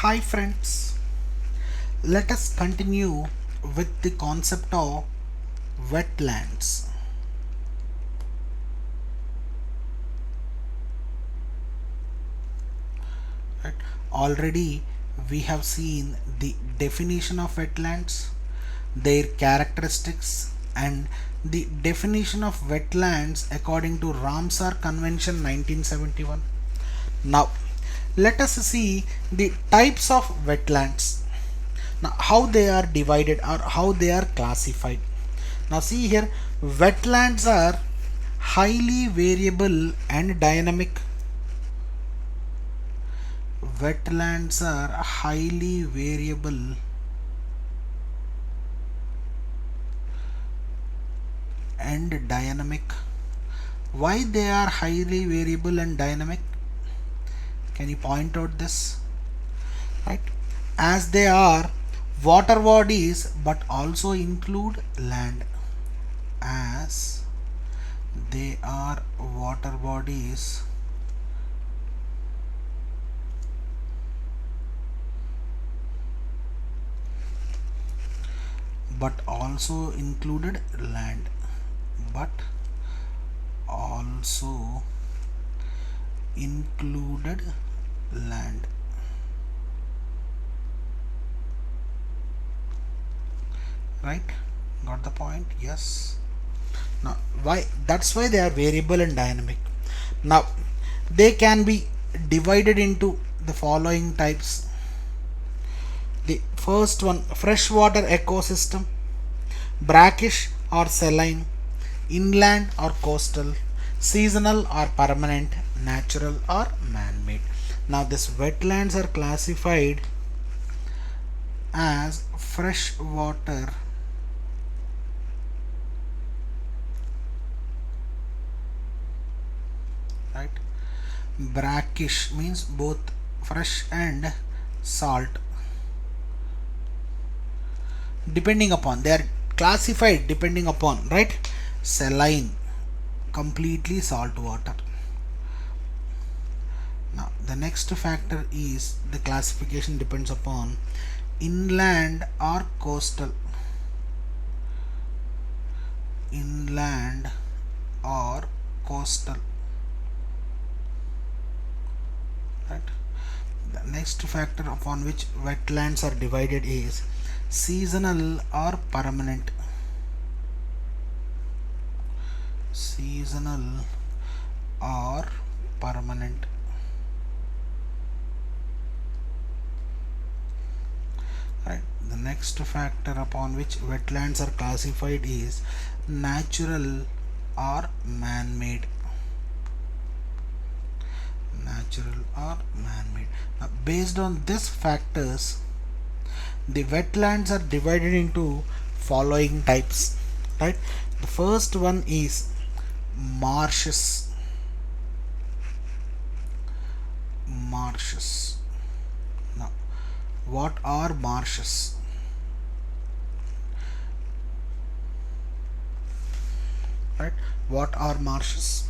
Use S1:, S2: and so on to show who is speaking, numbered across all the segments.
S1: Hi friends, let us continue with the concept of wetlands. Right? Already we have seen the definition of wetlands, their characteristics, and the definition of wetlands according to Ramsar Convention 1971. Now, let us see the types of wetlands. Now, how they are divided or how they are classified. Now, see here, wetlands are highly variable and dynamic. Wetlands are highly variable and dynamic. Why they are highly variable and dynamic? Can you point out this? Right? As they are water bodies but also include land. As they are water bodies but also included land, but also included land. Right? Got the point? Yes. Now, why? That's why they are variable and dynamic. Now, they can be divided into the following types. The first one, freshwater ecosystem, brackish or saline, inland or coastal, seasonal or permanent, natural or man-made. Now, these wetlands are classified as freshwater right. Brackish means both fresh and salt. Depending upon, they are classified depending upon, right? Saline, completely salt water. Now the next factor is the classification depends upon inland or coastal. Inland or coastal. Right. The next factor upon which wetlands are divided is seasonal or permanent. Seasonal or permanent. Right. The next factor upon which wetlands are classified is natural or man-made. Natural or man-made. Now, based on these factors, the wetlands are divided into following types. Right. The first one is marshes. Marshes. Now, what are marshes? Right? What are marshes?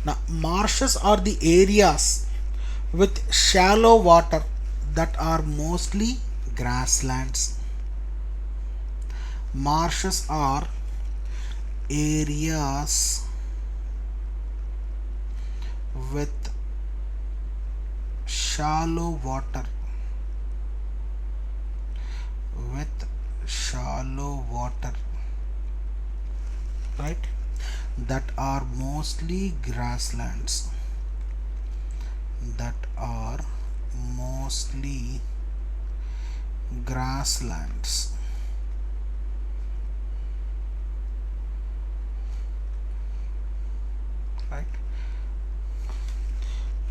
S1: Now, marshes are the areas with shallow water that are mostly grasslands. Marshes are areas with shallow water right, that are mostly grasslands, that are mostly grasslands. Right.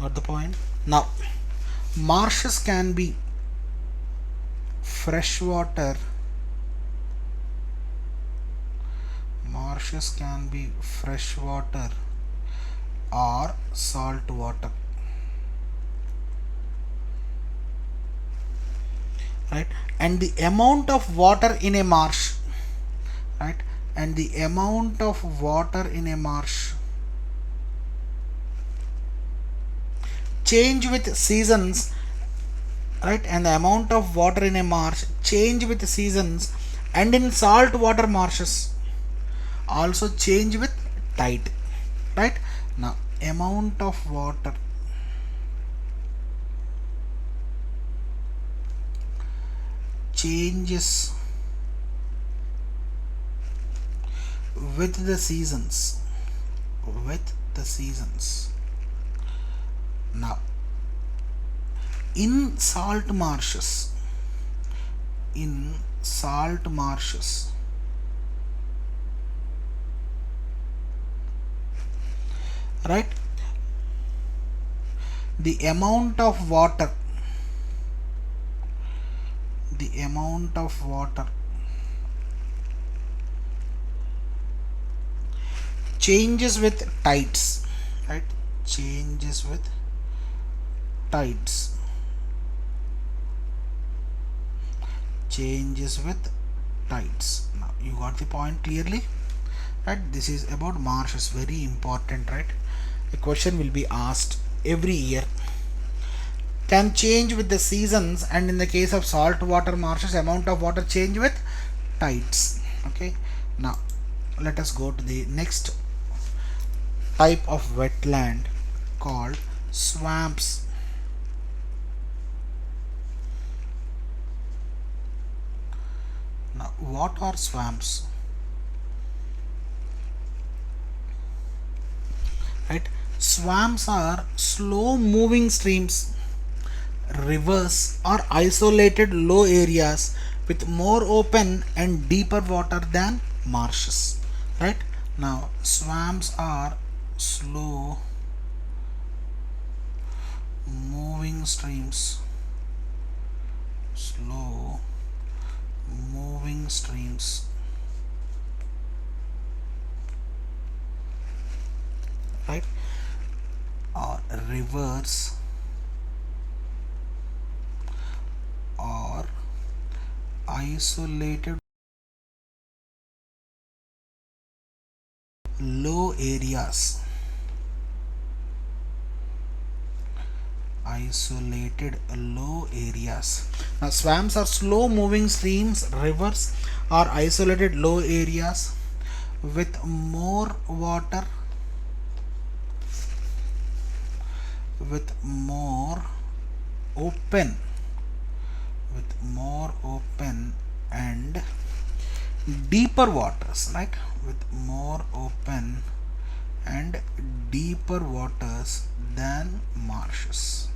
S1: Got the point? Now, marshes can be freshwater. Marshes can be freshwater or salt water. Right? And the amount of water in a marsh, right? And the amount of water in a marsh change with seasons right? And the amount of water in a marsh change with seasons, and in salt water marshes also change with tide, right? Now amount of water changes with the seasons, with the seasons. Now in salt marshes, in salt marshes, right, the amount of water, the amount of water changes with tides, right, changes with tides, changes with tides. Now you got the point clearly, right? This is about marshes, very important, right? A question will be asked every year, can change with the seasons, and in the case of salt water marshes, amount of water change with tides. Okay, now let us go to the next type of wetland called swamps. Now what are swamps, right? Swamps are slow moving streams, rivers, or isolated low areas with more open and deeper water than marshes, right? Now swamps are slow moving streams, slow moving streams, right, or rivers, or isolated low areas, isolated low areas. Now swamps are slow moving streams, rivers, or isolated low areas with more water, with more open, with more open and deeper waters, right, with more open and deeper waters than marshes.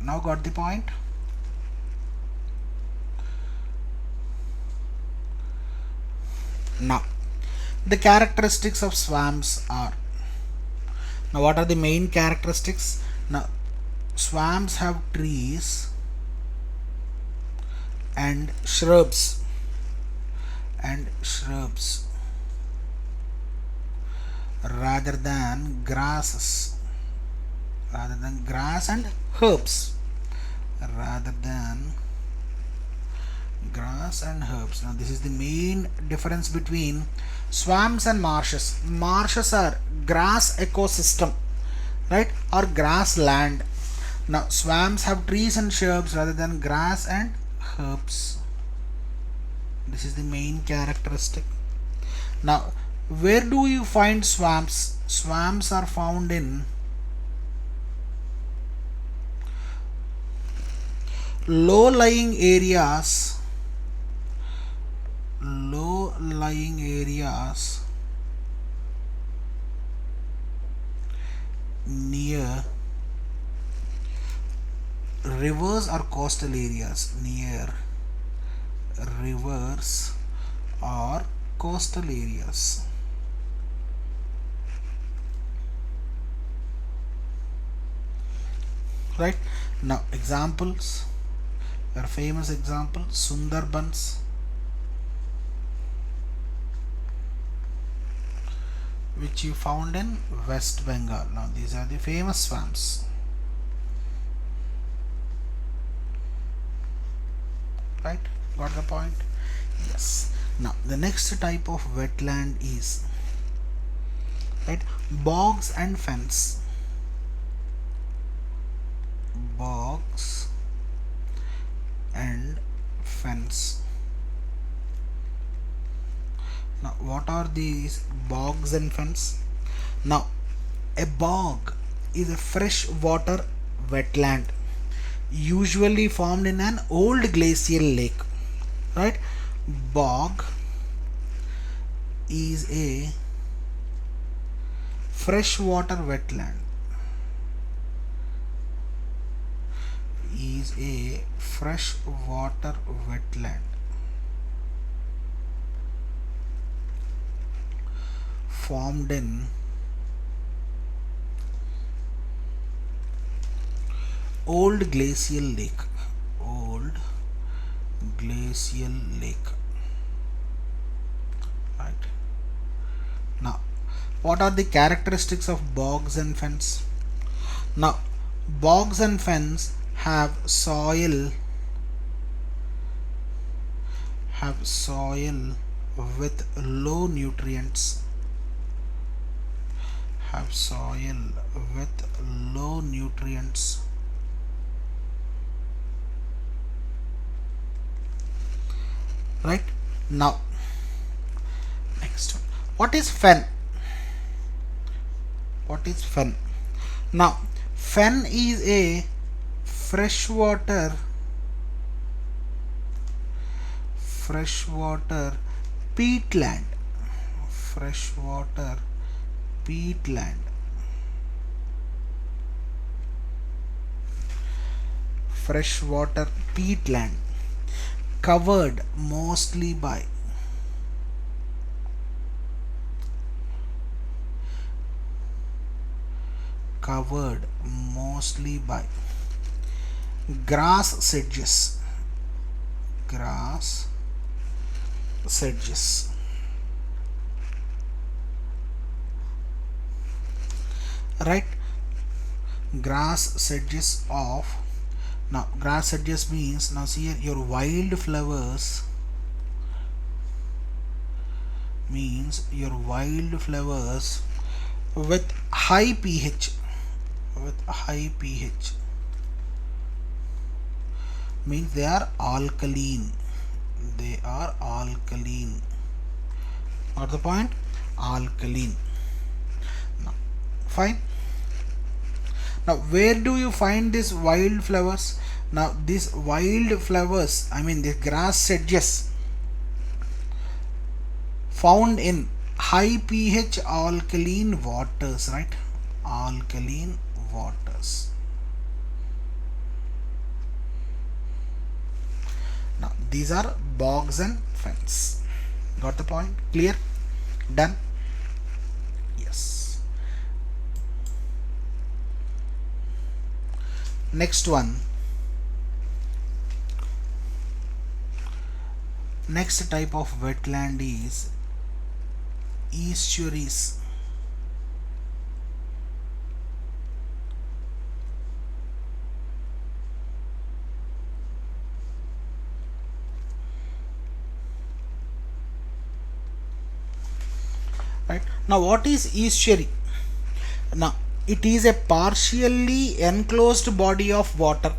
S1: Now got the point? Now the characteristics of swamps are, now what are the main characteristics? Now swamps have trees and shrubs, and shrubs rather than grasses, rather than grass and herbs, rather than grass and herbs. Now this is the main difference between swamps and marshes. Marshes are grass ecosystem, right, or grassland. Now swamps have trees and shrubs rather than grass and herbs. This is the main characteristic. Now where do you find swamps? Swamps are found in low lying areas, low lying areas near rivers or coastal areas, near rivers or coastal areas. Right, now examples, a famous example, Sundarbans, which you found in West Bengal. Now these are the famous swamps, right? Got the point? Yes. Now the next type of wetland is, right, bogs and fens. Bogs fens. Now what are these bogs and fens? Now a bog is a freshwater wetland usually formed in an old glacial lake, right? Bog is a freshwater wetland, is a freshwater wetland formed in old glacial lake, old glacial lake, right? Now what are the characteristics of bogs and fens? Now bogs and fens have soil with low nutrients, have soil with low nutrients, right? Now next one, what is fen? What is fen? Now fen is a freshwater peatland, freshwater peatland, freshwater peatland covered mostly by grass sedges, right? Grass sedges of, now grass sedges means, now see here, your wild flowers means your wild flowers with high pH, means they are alkaline, Got the point? Alkaline. Now, fine. Now where do you find these wild flowers? Now these wild flowers, I mean the grass sedges, found in high pH alkaline waters, right? Alkaline waters. Now these are bogs and fens. Got the point? Clear? Done? Yes. Next one. Next type of wetland is estuaries. Right? Now what is estuary? Now it is a partially enclosed body of water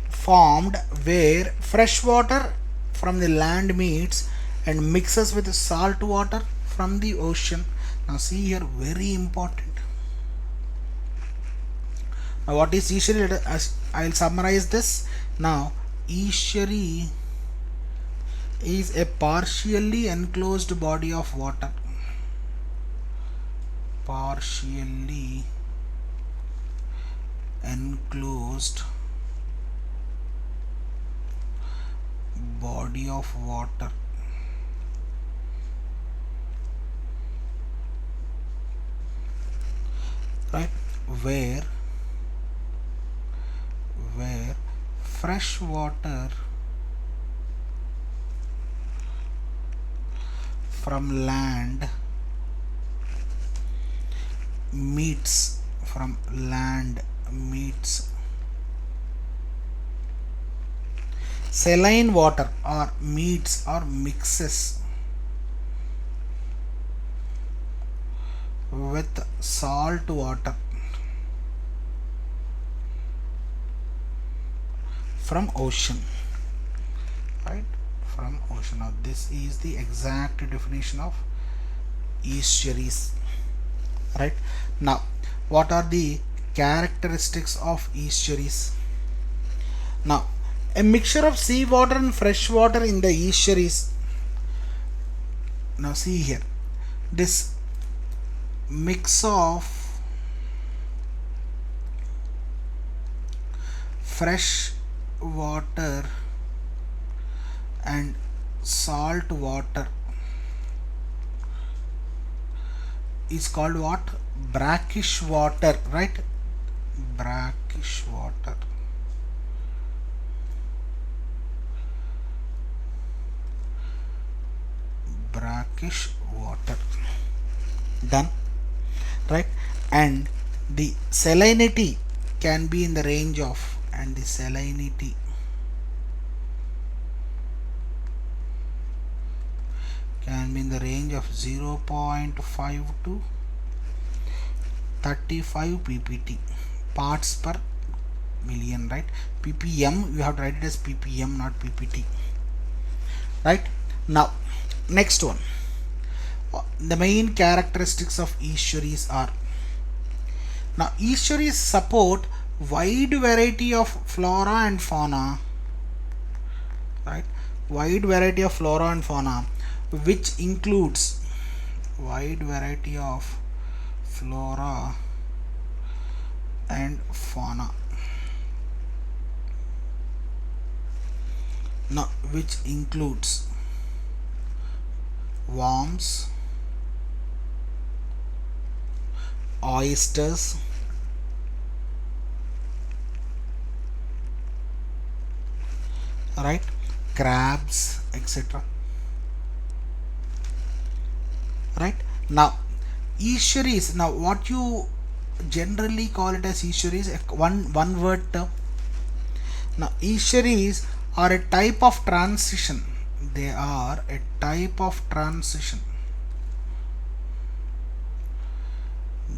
S1: formed where fresh water from the land meets and mixes with salt water from the ocean. Now see here, very important. Now what is estuary? I'll summarize this. Now estuary is a partially enclosed body of water, partially enclosed body of water right, where fresh water from land meets saline water or meets or mixes with salt water from ocean. from ocean. Now this is the exact definition of estuaries, right? Now what are the characteristics of estuaries? Now a mixture of seawater and fresh water in the estuaries. Now see here, this mix of fresh water and salt water is called what? Brackish water, right? Brackish water. Brackish water. Done, right? And the salinity can be in the range of, and the salinity can be in the range of 0.5 to 35 ppt, parts per million, right? ppm, you have to write it as ppm, not ppt, right? Now next one, the main characteristics of estuaries are, now estuaries support wide variety of flora and fauna, right? Wide variety of flora and fauna, which includes wide variety of flora and fauna. Now which includes worms, oysters, right, crabs, etc., right? Now estuaries, now what you generally call it as estuaries, one word term. Now estuaries are a type of transition, they are a type of transition,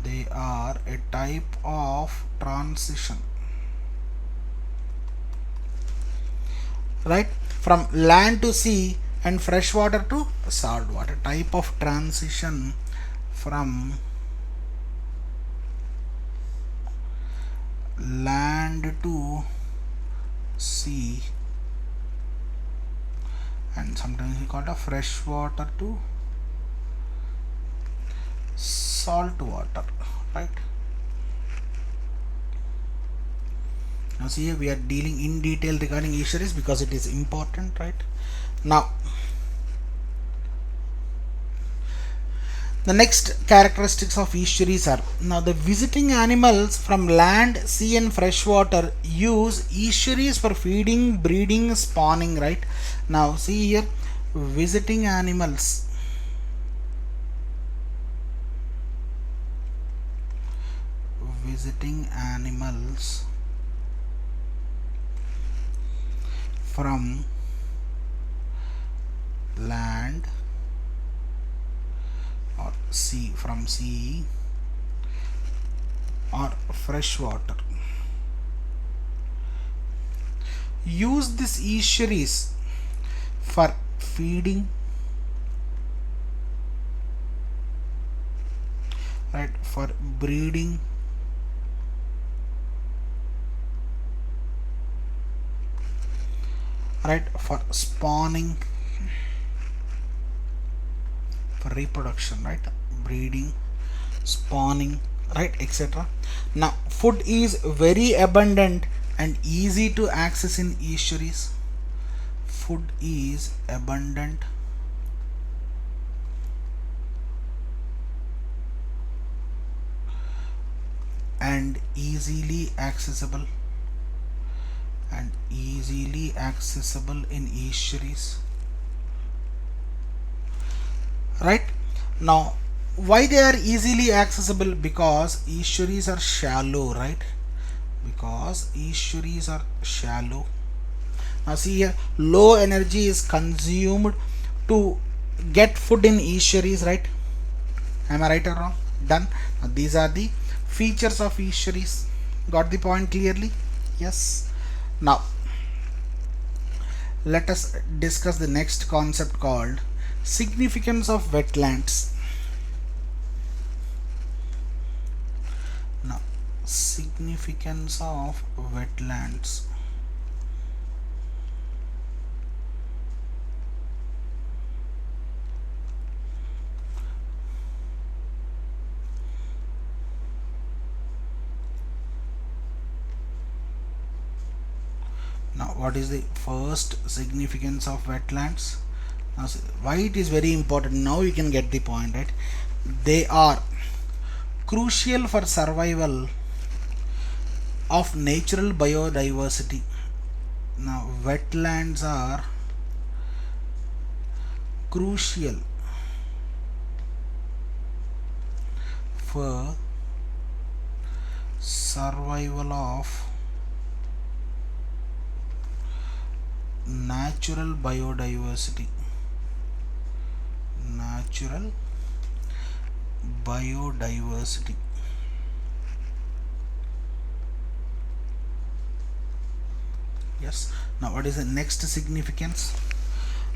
S1: they are a type of transition, right, from land to sea and freshwater to saltwater. Type of transition from land to sea, and sometimes we call it a freshwater to salt water, right? Now see here we are dealing in detail regarding estuaries because it is important, right? Now the next characteristics of estuaries are, now the visiting animals from land, sea and freshwater use estuaries for feeding, breeding, spawning, right? Now see here, visiting animals, visiting animals from land or sea, from sea or fresh water, use these estuaries for feeding, right, for breeding, right, for spawning, for reproduction, right, breeding, spawning, right, etc. Now food is very abundant and easy to access in estuaries. Food is abundant and easily accessible, and easily accessible in estuaries, right? Now why they are easily accessible? Because estuaries are shallow, right? Because estuaries are shallow. Now see here, low energy is consumed to get food in estuaries, right? Am I right or wrong? Done. Now these are the features of estuaries. Got the point clearly? Yes. Now let us discuss the next concept called significance of wetlands. Now, significance of wetlands. Now, what is the first significance of wetlands? Now, why it is very important? Now you can get the point, right? They are crucial for survival of natural biodiversity. Now, wetlands are crucial for survival of natural biodiversity. Natural biodiversity. Yes. Now, what is the next significance?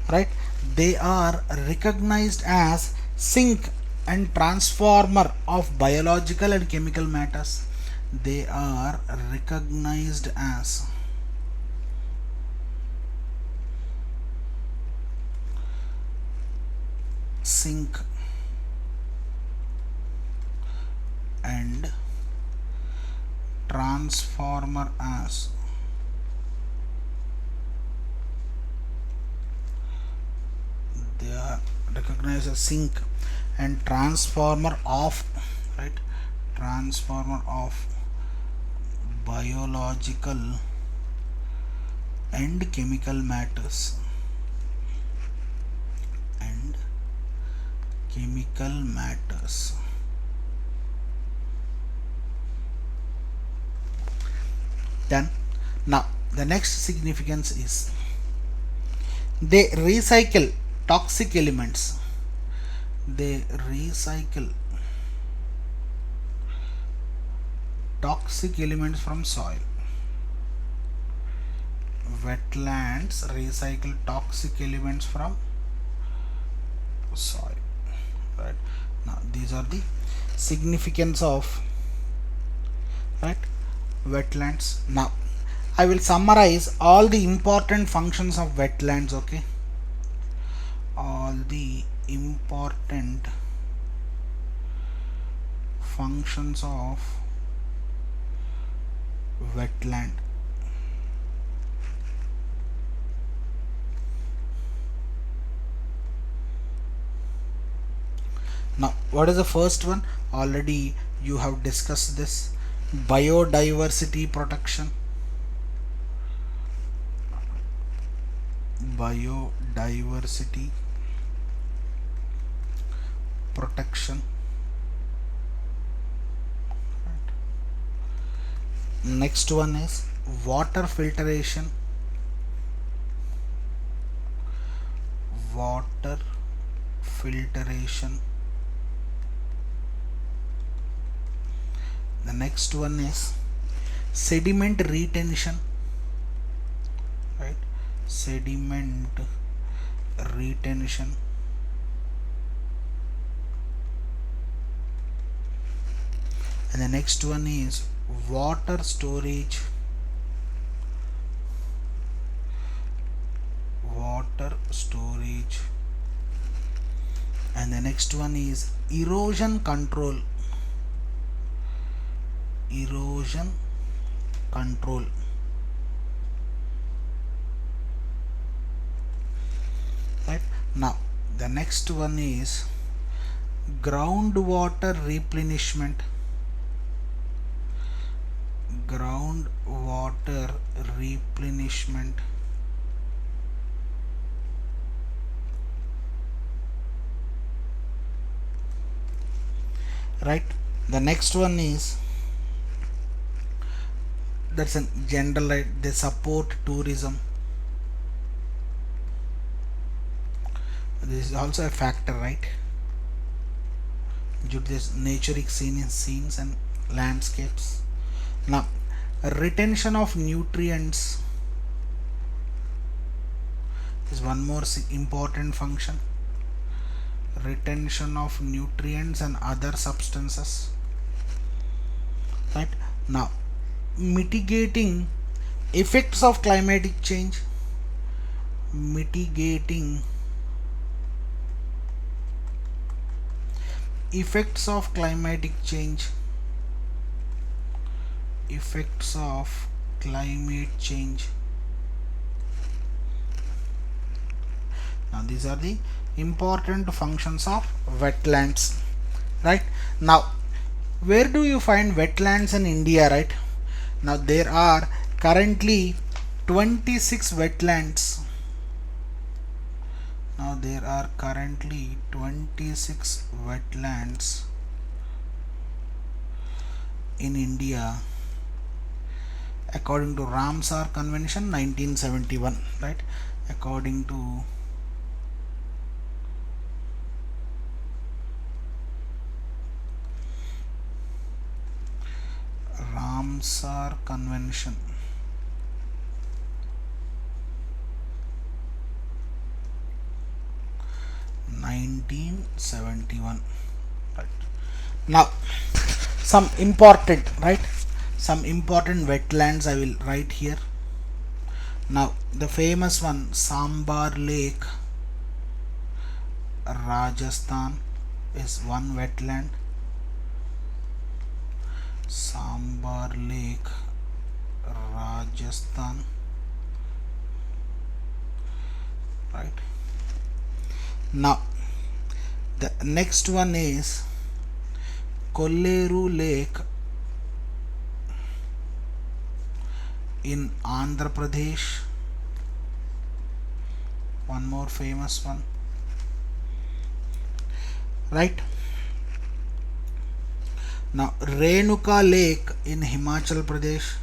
S1: Right? They are recognized as sink and transformer of biological and chemical matters. They are recognized as sink and transformer as they are recognized as sink and transformer of, right, transformer of biological and chemical matters and chemical matters. Then now the next significance is they recycle toxic elements. They recycle toxic elements from soil. Wetlands recycle toxic elements from soil. Right. Now these are the significance of, right, wetlands. Now I will summarize all the important functions of wetlands. Okay, all the important functions of wetland. Now what is the first one? Already you have discussed this: biodiversity protection. Biodiversity protection. Next one is water filtration. Water filtration. The next one is sediment retention. Right, sediment retention. And the next one is water storage. Water storage. And the next one is erosion control. Erosion control. Right. Now the next one is groundwater replenishment. Groundwater replenishment. Right. The next one is, that's a general, right, they support tourism. This is also a factor, right, due to this naturic scenes and landscapes. Now retention of nutrients. is one more important function: retention of nutrients and other substances. Right. Now, mitigating effects of climatic change. Mitigating effects of climatic change. Effects of climate change. Now these are the important functions of wetlands. Right. Now, where do you find wetlands in India? Right. Now there are currently 26 wetlands. Now there are currently 26 wetlands in India according to Ramsar Convention 1971. Right. According to Ramsar Convention 1971. Right. Now, some important wetlands I will write here. Now, the famous one, Sambar Lake, Rajasthan, is one wetland. Sambar Lake, Rajasthan. Right. Now, the next one is Kolleru Lake in Andhra Pradesh. One more famous one. Right. Now, Renuka Lake in Himachal Pradesh.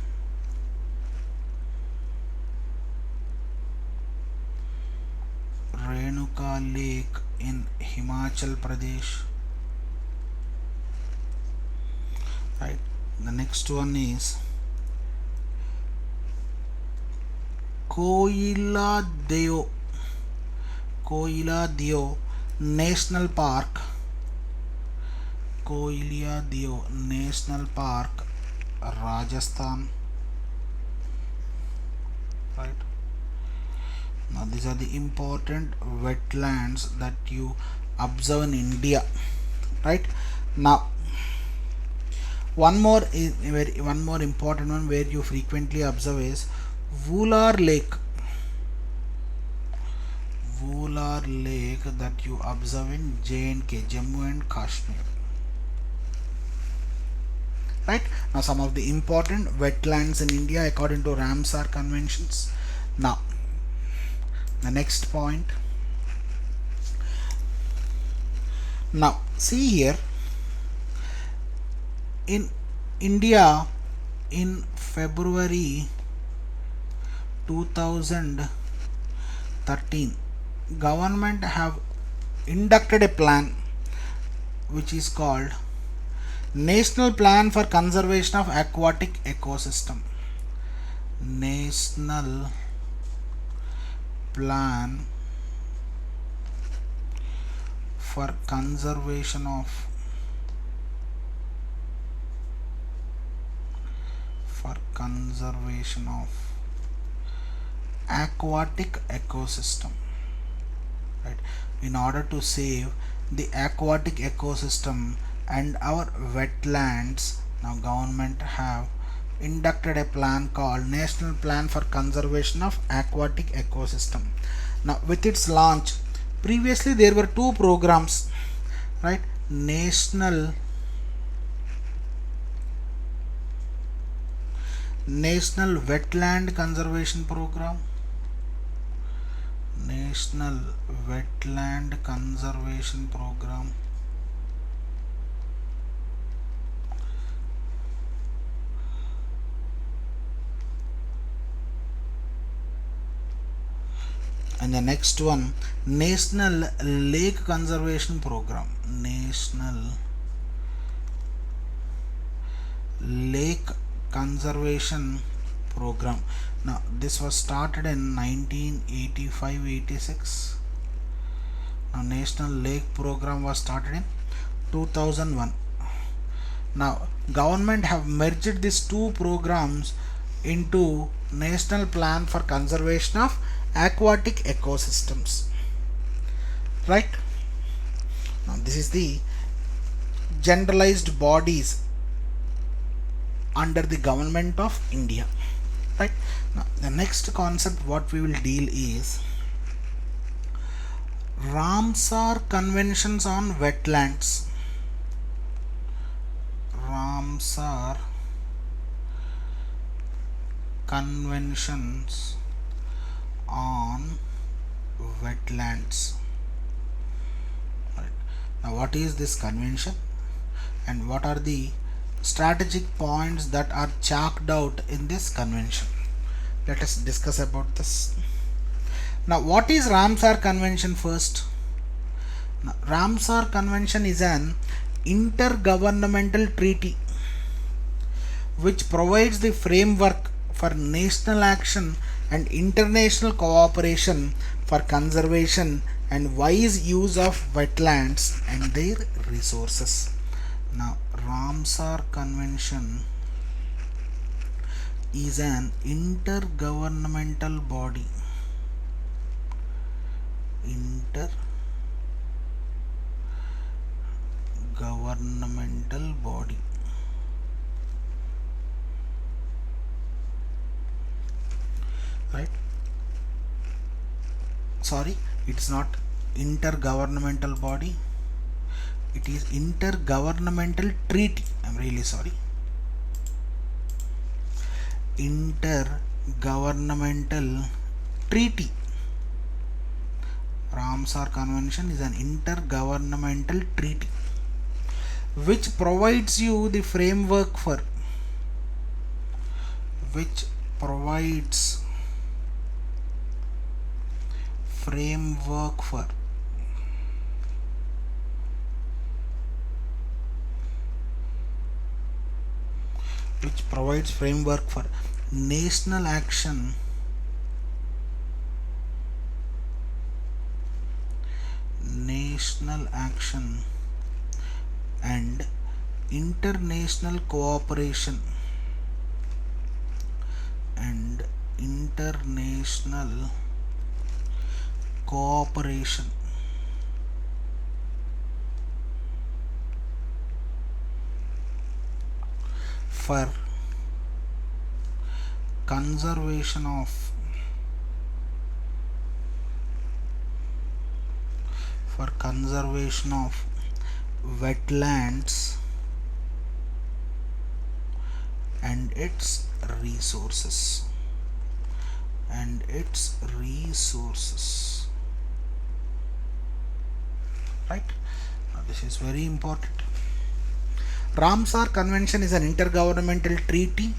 S1: Renuka Lake in Himachal Pradesh. Right. The next one is Koila Deo National Park. Koila Deo National Park, Rajasthan. Right. Now these are the important wetlands that you observe in India. Right. Now, one more important one where you frequently observe is Vular Lake. Vular Lake that you observe in J&K, Jammu and Kashmir. Right. Now, some of the important wetlands in India according to Ramsar conventions. Now, the next point. Now, see here, in India in February 2013, government have inducted a plan which is called National Plan for Conservation of Aquatic Ecosystem. National Plan for Conservation of aquatic ecosystem. Right. In order to save the aquatic ecosystem and our wetlands, now government have inducted a plan called National Plan for Conservation of Aquatic Ecosystem. Now, with its launch, previously there were two programs. Right. National Wetland Conservation Program. National Wetland Conservation Program. And the next one, National Lake Conservation Program. National Lake Conservation program. Now this was started in 1985-86. Now National Lake Program was started in 2001. Now government have merged these two programs into National Plan for Conservation of Aquatic Ecosystems. Right? Now this is the generalized bodies under the government of India. Right? Now the next concept what we will deal is Ramsar Conventions on Wetlands. Ramsar Conventions on Wetlands. Right. Now what is this convention and what are the strategic points that are chalked out in this convention? Let us discuss about this. Now what is Ramsar Convention first? Now, Ramsar Convention is an intergovernmental treaty which provides the framework for national action and international cooperation for conservation and wise use of wetlands and their resources. Now Ramsar Convention is an intergovernmental body. Intergovernmental body. Right? Sorry, it's not intergovernmental body. It is intergovernmental treaty. I'm really sorry. Intergovernmental treaty. Ramsar Convention is an intergovernmental treaty which provides you the framework for which provides framework for national action and international cooperation for conservation of wetlands and its resources. Right? Now this is very important. Ramsar Convention is an intergovernmental treaty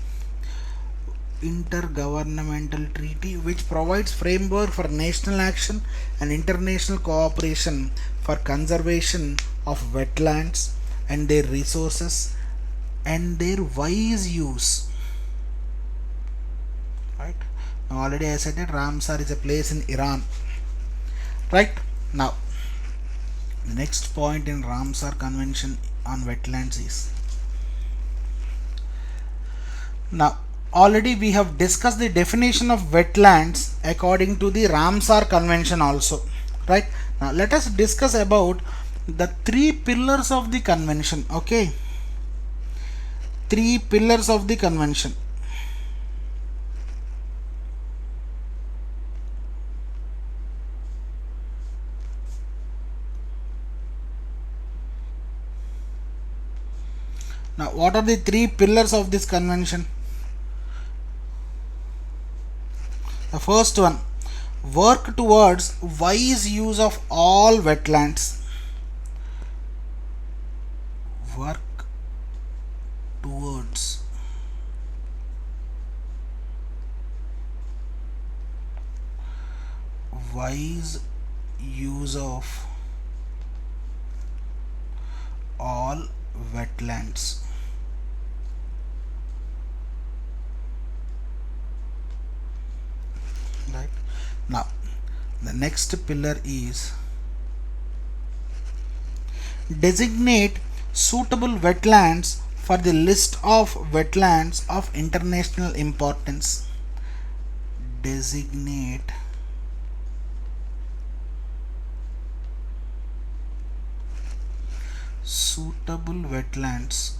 S1: which provides framework for national action and international cooperation for conservation of wetlands and their resources and their wise use. Right? Now already I said that Ramsar is a place in Iran. Right? Now the next point in Ramsar Convention on Wetlands is, now already we have discussed the definition of wetlands according to the Ramsar Convention also. Right? Now let us discuss about the three pillars of the convention. Okay, three pillars of the convention. Now what are the three pillars of this convention? The first one, work towards wise use of all wetlands. Work towards wise use of all wetlands. Now the next pillar is designate suitable wetlands for the list of wetlands of international importance. Designate suitable wetlands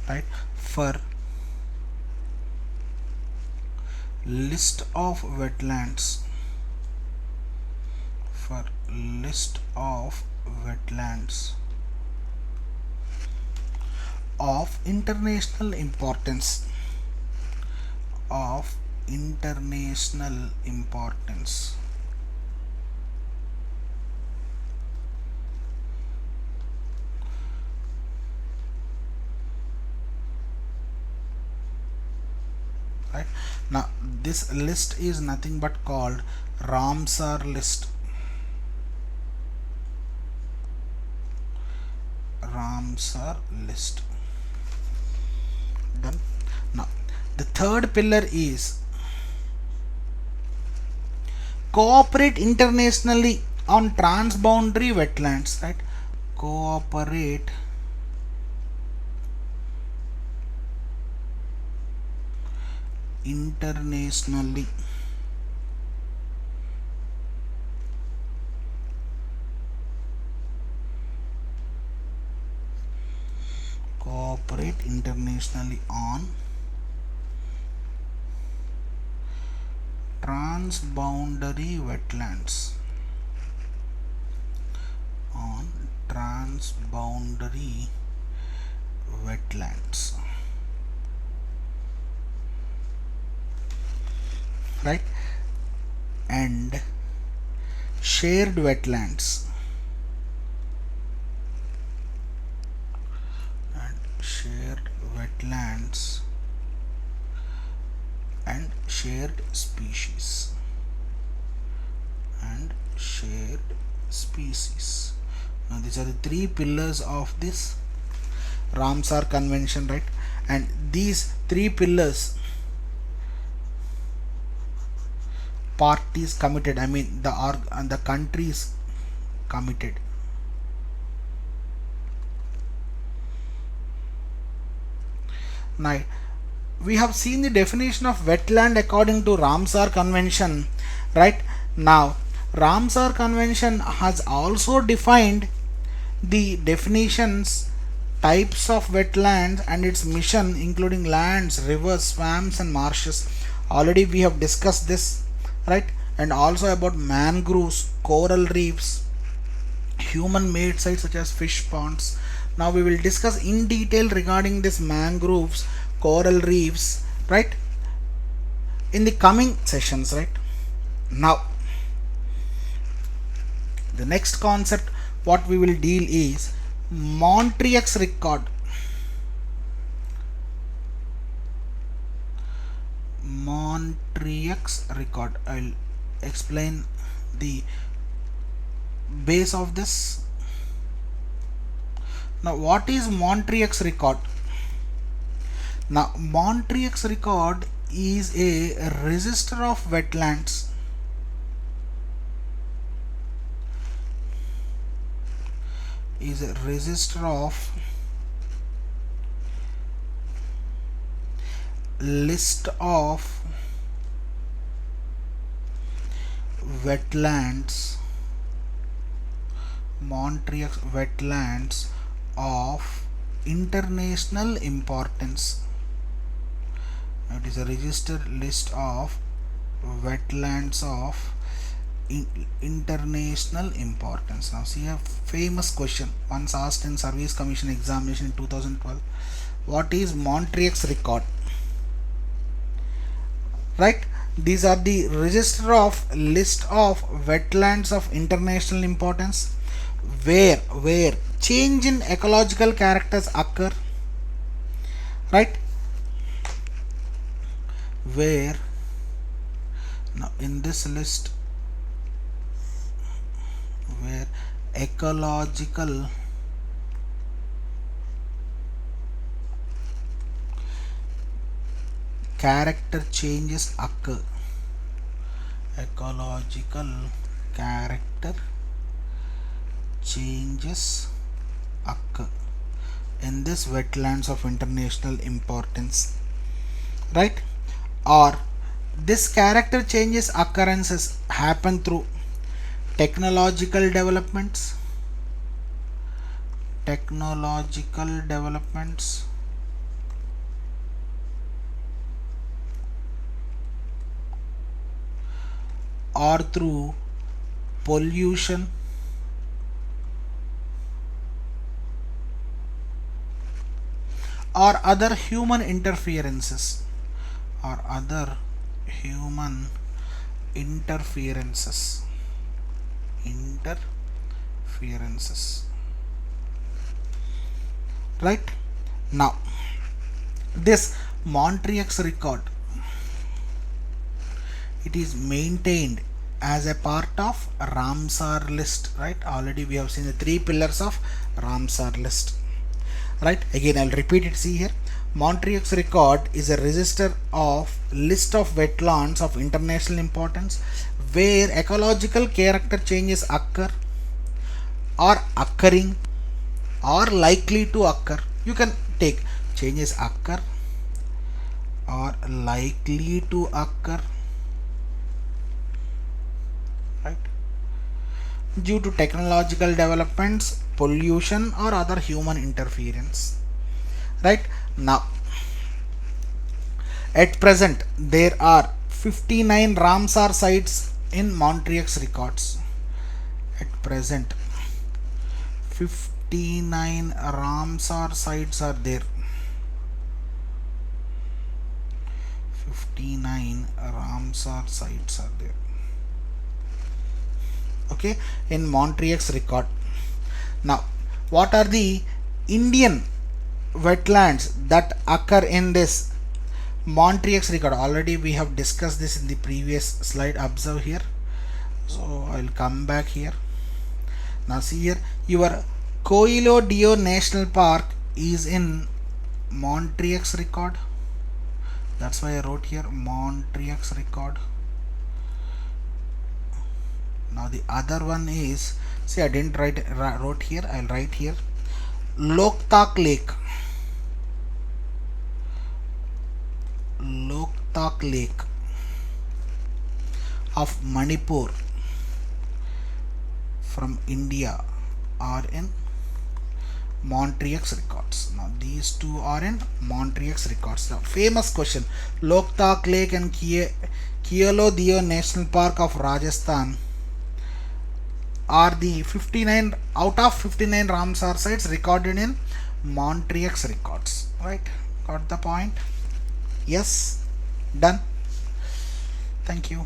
S1: right for list of wetlands for list of wetlands of international importance of international importance. Right now this list is nothing but called Ramsar list. Ramsar list. Done. Now the third pillar is cooperate internationally on transboundary wetlands, right? Cooperate internationally cooperate internationally on transboundary wetlands on transboundary wetlands, right? And shared wetlands and shared wetlands and shared species and shared species. Now these are the three pillars of this Ramsar Convention, right? And these three pillars parties committed, I mean the countries committed. Now we have seen the definition of wetland according to Ramsar Convention, right? Now Ramsar Convention has also defined the definitions, types of wetlands and its mission, including lands, rivers, swamps and marshes. Already we have discussed this, right? And also about mangroves, coral reefs, human made sites such as fish ponds. Now we will discuss in detail regarding this mangroves, coral reefs, right, in the coming sessions, right? Now the next concept what we will deal is Montreux's record. Montreux's record. I'll explain the base of this. Now what is Montreux's record? Now Montreux's record is a register of wetlands is a register of list of wetlands, Montreux wetlands of international importance. It is a registered list of wetlands of international importance. Now see a famous question once asked in Service Commission examination in 2012. What is Montreux's record? Right, these are the register of list of wetlands of international importance where change in ecological characters occur, right? Where now in this list where ecological character changes occur. Ecological character changes occur in this wetlands of international importance, right? Or this character changes occurrences happen through technological developments, technological developments, or through pollution, or other human interferences, or other human interferences, right? Now this Montreux record, it is maintained as a part of Ramsar list, right? Already we have seen the 3 pillars of Ramsar list, right? Again I'll repeat it. See here, Montreux record is a register of list of wetlands of international importance where ecological character changes occur, or occurring, or likely to occur. You can take changes occur or likely to occur, right, due to technological developments, pollution, or other human interference, right? Now at present there are 59 Ramsar sites in Montreux records. At present 59 Ramsar sites are there. 59 Ramsar sites are there, okay, in Montreux record. Now what are the Indian wetlands that occur in this Montreux record? Already we have discussed this in the previous slide. Observe here. So I'll come back here. Now see here, your Coelho Dio National Park is in Montreux record. That's why I wrote here Montreux record. Now the other one is, see I didn't wrote here, I'll write here, Loktak Lake. Loktak Lake of Manipur from India are in Montreux records. Now these two are in Montreux records. Now famous question, Loktak Lake and Coelho Dio National Park of Rajasthan are the 59 out of 59 Ramsar sites recorded in Montreux records, right? Got the point? Yes, done. Thank you.